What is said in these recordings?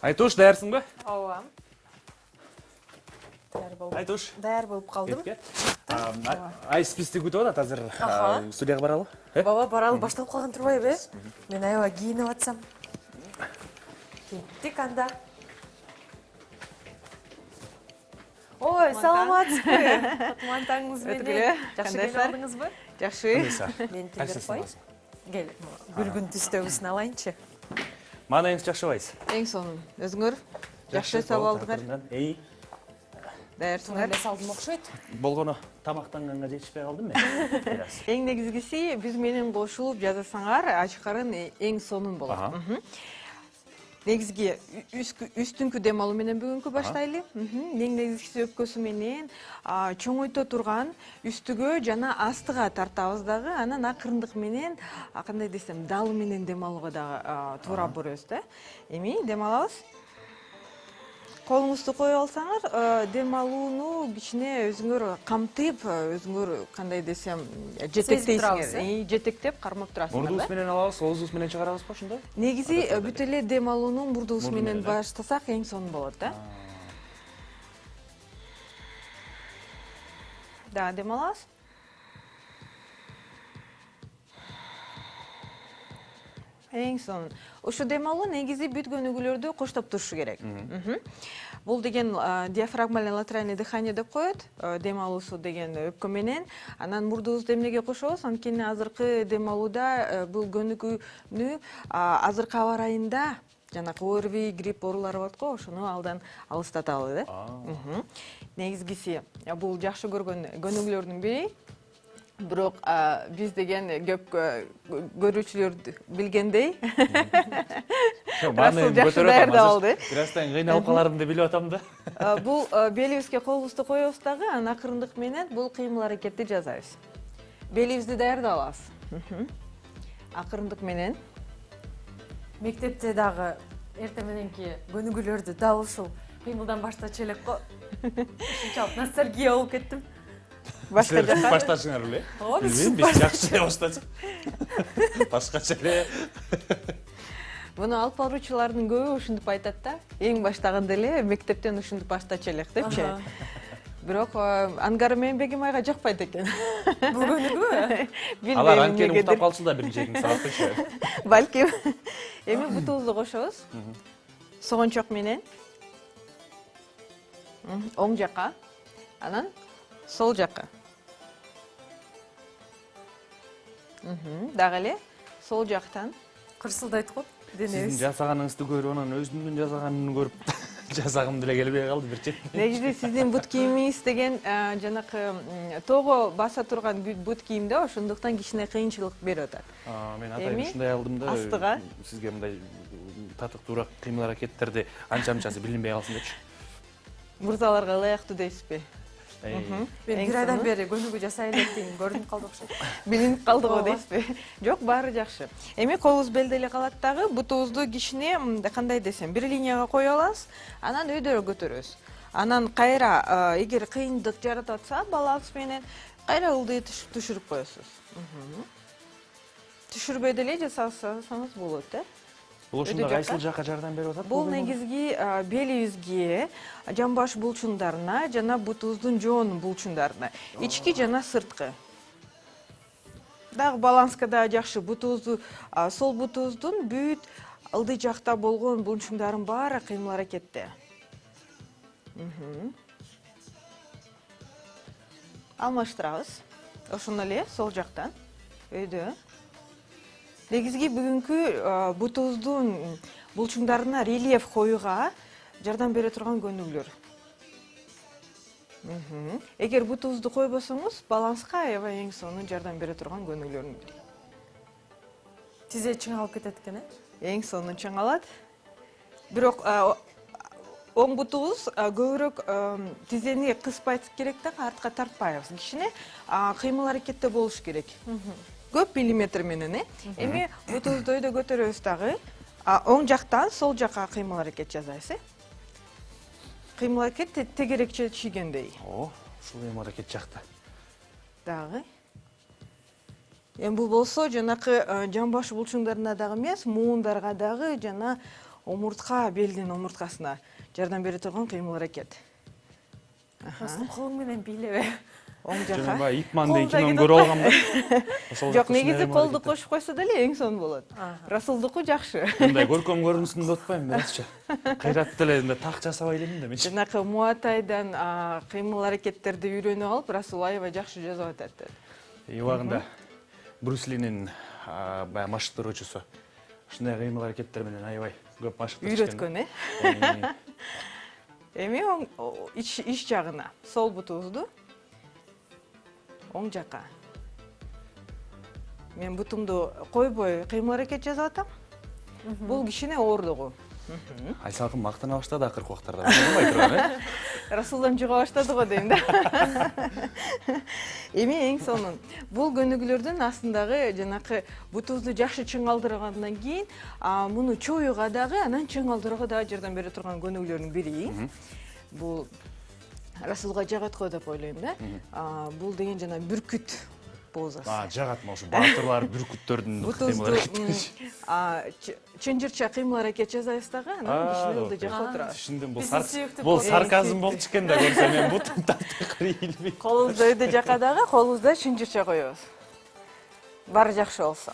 Айтуш, дәрсің бі? Ооба. Айтуш. Даяр болып қалдым. Ай списті күтіп атат, азыр студияға баралы? Баба, баралы башталып қалған тұрбай бе? Мен айва киініп атсам. Кеттік анда. Ой, саламатсыз бі? Құтмантаңыз менен. Жақшы келіп алдыңыз бі? Жақшы. Мен келдер қой. Кел, гүлгін түстөгісін алайыншы. Мана ең жақшы байыз. Ең соның. Өзіңір? Жақшы сау алдыңыр. Ей. Дәрсіңір. Сонайлы салдым оқшойд. Болғаны тамақтанғанға жетішпей қалдым мен. Ең негізгісі, біз менен қошылып жазасаңар, ашқарын ең соның болады. Негізге үстіңкі демалу менен бүгінгі баштайлы. Ең негізгісі өпкөсі менен чоңойто тұрған үстігі жана астыға тартабыздағы, анан ақырындық менен, қандай десем, далы менен демалуға да тура бұрызды. Эми демалабыз. Қолыңызды қой алсаңар, демалуыны кичине өзүңөр камтып, өзүңөр кандай десем, жетектейсиңер. Жетектеп кармап турасыңар. Мурдуус менен алабыз, оозубуз менен чыгарабыз ба ошондой? Негизи бүт эле демалууну мурдуубуз менен баштасак эң сонун болот да. Да, демалабыз. Эң сонун. Ошо демалуу негизи бүт көнүгүүлөрдү коштоп турушу керек. Бул деген диафрагмаль латеральный дыхание деп коет. Демалуусу деген өпкө менен. Анан мурдубузду эмнеге кошобуз? Анткени азыркы демалууда бул көнүгүүнү азыркы аба ырайында жанакы ОРВИ, грипп оорулары болот го, ошону алдан алыстаталы да. Негизгиси бул жакшы көргөн көнүгүүлөрдүн бири. Бирок биз деген көп көрүүчүлөр билгендей. Расул жакшы даярдап алды. Бирастан кыйналып каларымды билип атам да. Бул белибизге колубузду коебуз дагы, анан акырындык менен бул кыймыл аракетти жасайбыз. Белибизди даярдап алабыз. Акырындык менен. Мектепте дагы эрте мененки көнүгүүлөрдү дал ушул кыймылдан баштачу элек го. Ушунчалык ностальгия болуп кеттим. Башка жака. Башташыңар эле? Ооба, Биз жакшы эле баштачык. Башкача эле. Буну алып баруучулардын көбү ушинтип айтат да. Эң баштаганда эле мектептен ушинтип баштачу элек депчи. Бирок ангары менен Бегим айга жакпайт экен. Бул көнүгүү? Алар анткени уктап калчу да биринчи экинчи сабактачы. Балким. Эми бутубузду кошобуз. Согончок менен. Оң жакка. Анан сол жакка. Дагы эле сол жактан Кырсылдайт го денебиз. Сиздин жасаганыңызды көрүп, анан өзүмдүн жасаганын көрүп жасагым деле келбей калды бирчи. Негизи сиздин бут кийимиңиз деген жанакы тоого баса турган бут кийимде, ошондуктан кичине кыйынчылык берип атат. Мен атайын ушундай алдым да. Астыга сизге мындай татыктуураак кыймыл аракеттерди анча-мынчасы билинбей калсын депчи. Мырзаларга ылайыктуу дейсизби? Мен бир айдан бери көнүгүү жасай электин көрүнүп калды окшойт. Билинип калды го дейсизби? Жок, баары жакшы. Эми колубуз белделе калат дагы, бутубузду кичине кандай десем, бир линияга коюп алабыз, анан өйдөрө көтөрөбүз. Анан кайра эгер кыйындык жаратып атса, балаңыз менен кайра ылдый түшүрүп коесуз. Түшүрбөй деле жасасаңыз болот, Бул ушунда кайсыл жакка жардам берип атат? Бул негизги белибизге, жамбаш булчуңдарына жана бутубуздун жоон булчуңдарына, ички жана сырткы. Дагы баланска да жакшы. Бутубузду, сол бутубуздун бүт ылдый жакта болгон булчуңдарын баары кыймыл аракетте. Алмаштырабыз. Ошондо эле сол жактан өйдө. Негизги бүгүнкү бутубуздун булчуңдарына рельеф коюуга жардам бере турган көнүгүүлөр. Эгер бутубузду койбосоңуз, баланска аябай эң сонун жардам бере турган көнүгүүлөрдүн бири. Тизе чыңалып кетет экен, Эң сонун чыңалат. Бирок оң бутубуз көбүрөөк тизени кыспайт керек да, артка тартпайбыз. Кичине кыймыл аракетте болуш керек. Көп миллиметр менен, Эми бутубузду өйдө көтөрөбүз дагы. Оң жактан сол жакка кыймыл аракет жасайсыз. Кыймыл аракет тегерекче чийгендей. Ушул кыймыл аракет жакта. Дагы. Эми бул болсо жанакы жамбаш булчуңдарына дагы эмес, муундарга дагы жана омуртка, белдин омурткасына жардам бере турган кыймыл-аракет. Расул колуң менен бийлебе. Оң Жана жака. баягы Ипман деген Колдо кинону кетип көрүп алгам да. Жок, негизи колду кошуп койсо деле эң сонун болот. Расулдуку жакшы. Мындай көркөм көрүнүшүн да атпайм биразча. Кыйрат деле мындай так жасабай элемин да мен. Жанакы муатайдан кыймыл-аракеттерди үйрөнүп алып, Расул аябай жакшы жасап атат. Убагында Брюс Линин баягы машыктыруучусу ушундай кыймыл-аракеттер менен аябай көп машыктырышкан. Үйрөткөн, Эми ич жагына, сол бутубузду оң жака. Мен бутумду койбой кыймыл-аракет жасап атам. Бул кичине оордугу. Айсалкын мактана баштады акыркы убактарда. Болбой турган, Расулдан жуга баштады го дейм да. Эми эң сонун. Бул көнүгүүлөрдүн астындагы жанакы бутубузду жакшы чыңалдыргандан кийин, муну чоюга дагы, анан чыңалдырууга дагы жардам бере турган көнүгүүлөрдүн бири. Бул Расулга жагат го деп ойлойм да. Бул деген жана бүркүт позасы. Жагат ушу баатырлар бүркүттөрдүн кыймыл-аракети. Чынжырча кыймыл-аракет жасайбыз дагы, анан кишини ылдый жакка отурабыз. Түшүндүм, Биздин бул сарказм болчу экен да, көрсөм мен бутум тартып кыйылбай. Колубузду өйдө жака дагы, колубузду чынжырча коебуз. Баары жакшы болсо.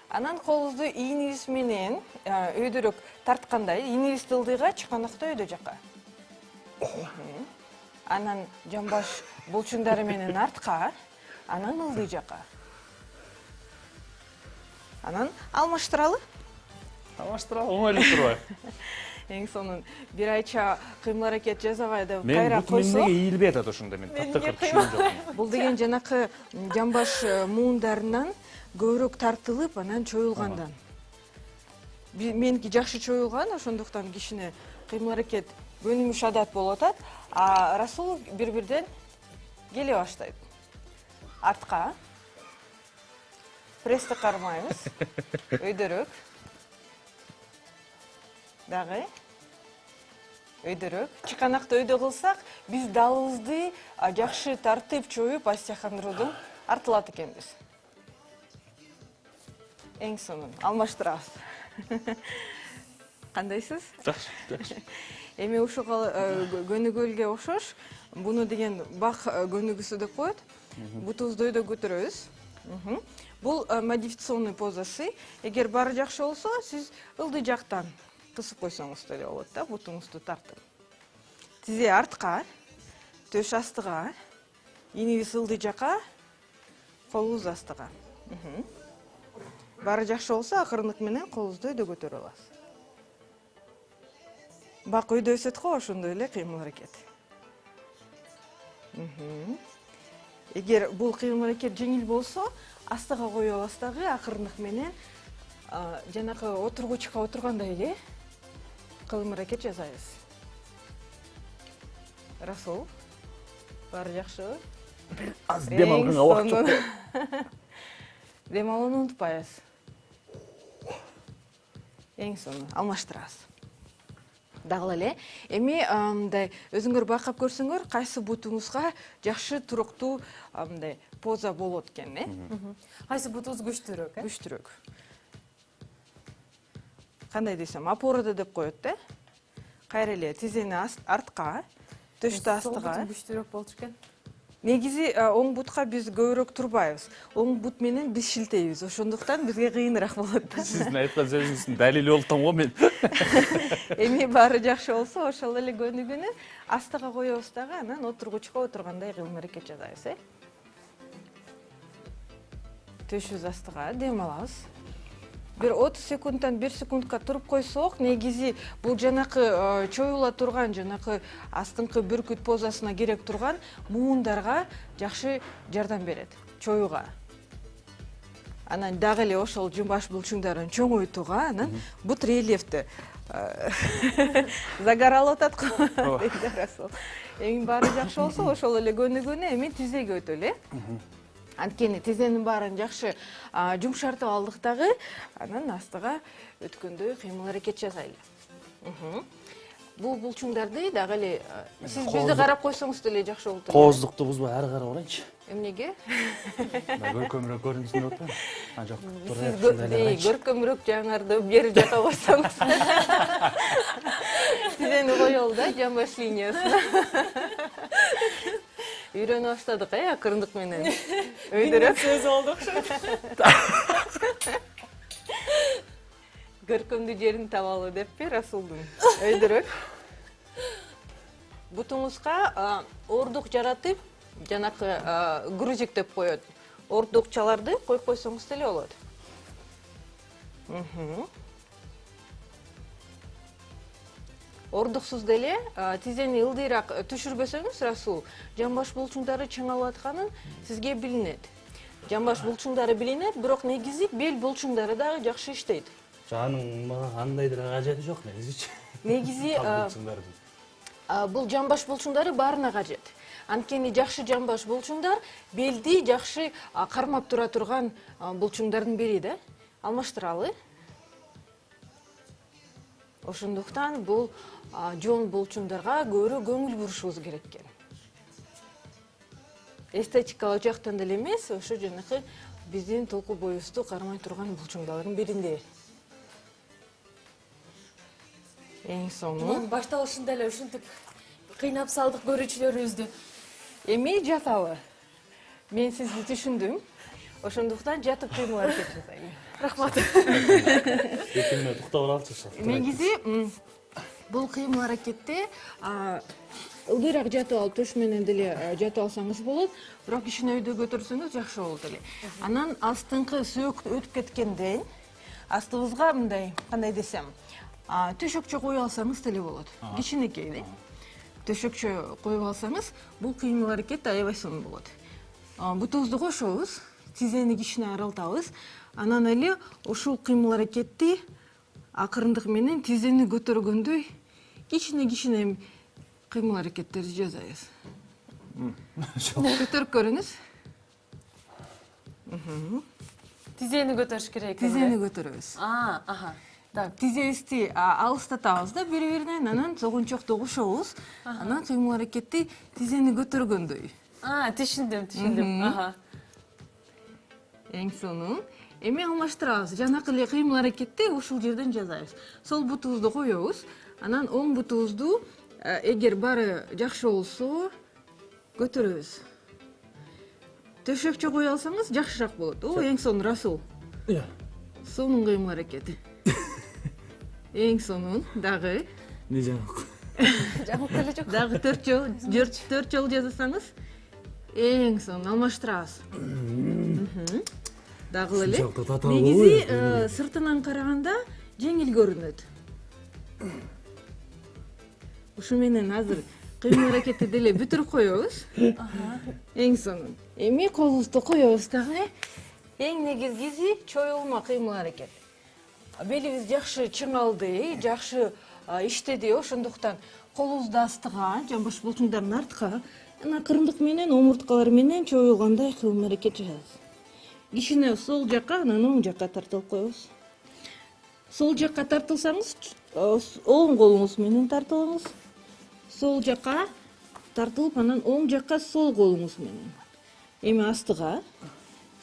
Анан колубузду ийнибиз менен өйдөрөөк тарткандай, ийнибизди ылдыйга, чыканакты өйдө жака. Анан жамбаш булчуңдары менен артка, анан ылдый жака. Анан алмаштыралы. Алмаштыралы, оңойлуу турбайбы? Эң сонун бир айча кыймыл-аракет жасабай деп Мен кайра бутум койсо. эмнеге ийилбей атат ошондо, мен таптакыр түшүнүм жок. Бул деген жанакы жамбаш муундарынан көбүрөөк тартылып, анан чоюлгандан. Меники жакшы чоюлган, ошондуктан кишине кыймыл-аракет көнүмүш адат болуп атат. Расул бир-бирден келе баштайт. Артка. Прести кармайбыз. Өйдөрөөк. Дагы. Өйдөрөөк. Чыканакты өйдө кылсак, биз далыбызды жакшы тартып, чоюп, астыякандыруудун артылат экенбиз. Эң сонун. Алмаштырабыз. Кандайсыз? Жакшы, жакшы. Эми ушул көнүгүүлгө окшош, буну деген бак көнүгүүсү деп коет. Бутубузду өйдө көтөрөбүз. Бул модификационный позасы. Эгер баары жакшы болсо, сиз ылдый жактан кысып койсоңуз деле болот да, бутуңузду тартып. Тизе артка, төш астыга, ийнибиз ылдый жака, колубуз астыга. Баары жакшы болсо, акырындык менен колубузду өйдө көтөрүп алабыз. Бак өйдө өсөт го, ошондой эле кыймыл-аракет. Эгер бул кыймыл-аракет жеңил болсо, астыга коюп алабыз дагы, акырындык менен жанакы отургучка отургандай эле кыймыл-аракет жасайбыз. Расул, баары жакшыбы? Аз дем алганга убакыт жок. Дем алууну унутпайбыз. Эң сонун, алмаштырабыз. Дагы эле, эми мындай өзүңөр байкап көрсөңөр, кайсы бутуңузга жакшы туруктуу мындай поза болот экен, Кайсы бутубуз күчтүүрөөк, Күчтүүрөөк. Кандай десем, опора деп коет, Кайра эле тизени артка, төштү астыга. Күчтүүрөөк болчу экен. Негизи оң бутка биз көбүрөөк турбайбыз. Оң бут менен биз шилтейбиз. Ошондуктан бизге кыйыныраак болот да. Сиздин айткан сөзүңүздүн далили болуп атам го мен. Эми баары жакшы болсо, ошол эле көнүгүүнү астыга коебуз дагы, анан отургучка отургандай кыймыл-аракет жасайбыз, Төшүбүз астыга дем алабыз. Бир 30 секундтан 1 секундка туруп койсок, негизи бул жанакы чоюла турган, жанакы астыңкы бүркүт позасына керек турган муундарга жакшы жардам берет, чоюга. Анан дагы эле ошол жумбаш булчуңдарын чоңойтууга, анан бут рельефти загаралып атат го дейт Расул. Эми баары жакшы болсо, ошол эле көнүгүүнү эми тизеге өтөлү. Анткени тизенин баарын жакшы жумшартып алдык дагы, анан астыга өткөндөй кыймыл-аракет жасайлы. Бул булчуңдарды дагы эле сиз бизди карап койсоңуз деле жакшы болот. Кооздукту бузбай ары карай барайынчы. Эмнеге? Көркөмүрөөк көрүнсүн деп атпаймынбы? Жок, Сиз көркөмүрөөк жаңарды бери жака койсоңуз. Тизени коелу да жамбаш линиясына. Үйрөнүп баштадык, акырындык менен. Өйдөрөк сөз болду окшойт. Көркөмдүү жерин табалы деппи Расулдун. Өйдөрөк. Бутуңузга ордук жаратып, жанакы грузик деп коет. Ордукчаларды коюп койсоңуз деле болот. Ордуксуз деле тизени ылдыйраак түшүрбөсөңүз, Расул, жамбаш булчуңдары чыңалып атканын сизге билинет. Жамбаш булчуңдары билинет, бирок негизи бел булчуңдары дагы жакшы иштейт. Жаның мага кандайдыр кажети жок негизичи. Негизи бул жамбаш булчуңдары баарына кажет. Анткени жакшы жамбаш булчуңдар белди жакшы кармап тура турган булчуңдардын бири да. Алмаштыралы. Ошондуктан бул жон булчуңдарга көбүрөөк көңүл бурушубуз керек экен. Эстетикалык жактан деле эмес, ошо жанакы биздин толку боюбузду кармай турган булчуңдардын биринде. Эң соңу Башталышында эле ушинтип кыйнап салдык көрүүчүлөрүбүздү. Эми жаталы. Мен сизди түшүндүм. Ошондуктан жатып кыймыл аракет жасайм. Рахмат. 2 мүнөт уктап алчы. Негизи бул кыймыл аракетте ылдыйраак жатып алып төш менен деле жатып алсаңыз болот, бирок кичине өйдө көтөрсөңүз жакшы болот эле. Анан астыңкы сөөк өтүп кеткенден астыбызга мындай, кандай десем, төшөкчө коюп алсаңыз деле болот. Кичинекей да. Төшөкчө коюп алсаңыз, бул кыймыл аракет аябай сонун болот. Бутубузду кошобуз, тизени кичине аралтабыз, анан эле ушул кыймыл аракетти акырындык менен тизени көтөргөндөй кичине кыймыл аракеттерди жасайбыз. Көтөрүп көрүңүз. Тизени көтөрүш керек. Тизени көтөрөбүз. Так. Тизебизди алыстатабыз да бири-биринен, анан согунчокту кошобуз, анан кыймыл аракетти тизени көтөргөндөй. Түшүндүм. Эң сонун. Эми алмаштырабыз. Жанакы эле кыймыл аракетти ушул жерден жасайбыз. Сол бутубузду коебуз, анан оң бутубузду эгер баары жакшы болсо көтөрөбүз. Төшөкчө кое алсаңыз жакшыраак болот. Эң сонун Расул. Сонун кыймыл аракети. Эң сонун дагы. Не жаңы? Жамык деле жок. Дагы 4 жолу жасасаңыз эң сонун алмаштырабыз. Дагы эле. Негизи сыртынан караганда жеңил көрүнөт. Ушу менен азыр кыймыл аракетти деле бүтүрүп коебуз. Эң сонун. Эми колубузду коебуз дагы. Эң негизгиси чоюлма кыймыл аракет. Белибиз жакшы чыңалды, жакшы иштеди, ошондуктан колубузду астыга, жамбаш булчуңдарын артка, акырындык менен омурткалар менен чоюлгандай кыймыл аракет жасайбыз. Кичине сол жакка, анан оң жакка тартылып коебуз. Сол жакка тартылсаңыз, оң колуңуз менен тартылыңыз. Сол жакка тартылып, анан оң жакка сол колуңуз менен. Эми астыга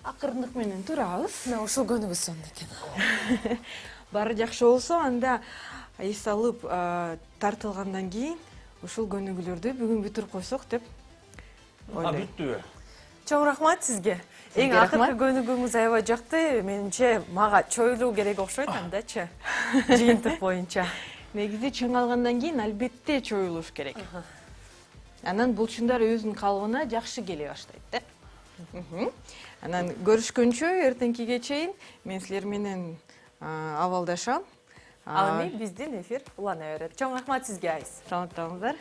акырындык менен турабыз. Мына ушул көнүгүү сонун экен. Баары жакшы болсо, анда эс алып тартылгандан кийин ушул көнүгүүлөрдү бүгүн бүтүрүп койсок деп ойлойм. Бүттүбү? Чоң рахмат сизге. Эң акыркы көнүгүүңүз аябай жакты. Менимче мага чоюлуу керек окшойт андачы. Жыйынтык боюнча. Негизи чыңалгандан кийин албетте чоюлуш керек. Анан булчуңдар өзүнүн калыбына жакшы келе баштайт да. Анан көрүшкөнчө эртеңкиге чейин мен силер менен абалдашам. Ал эми биздин эфир улана берет. Чоң рахмат сизге, Айс. Саламаттаңыздар.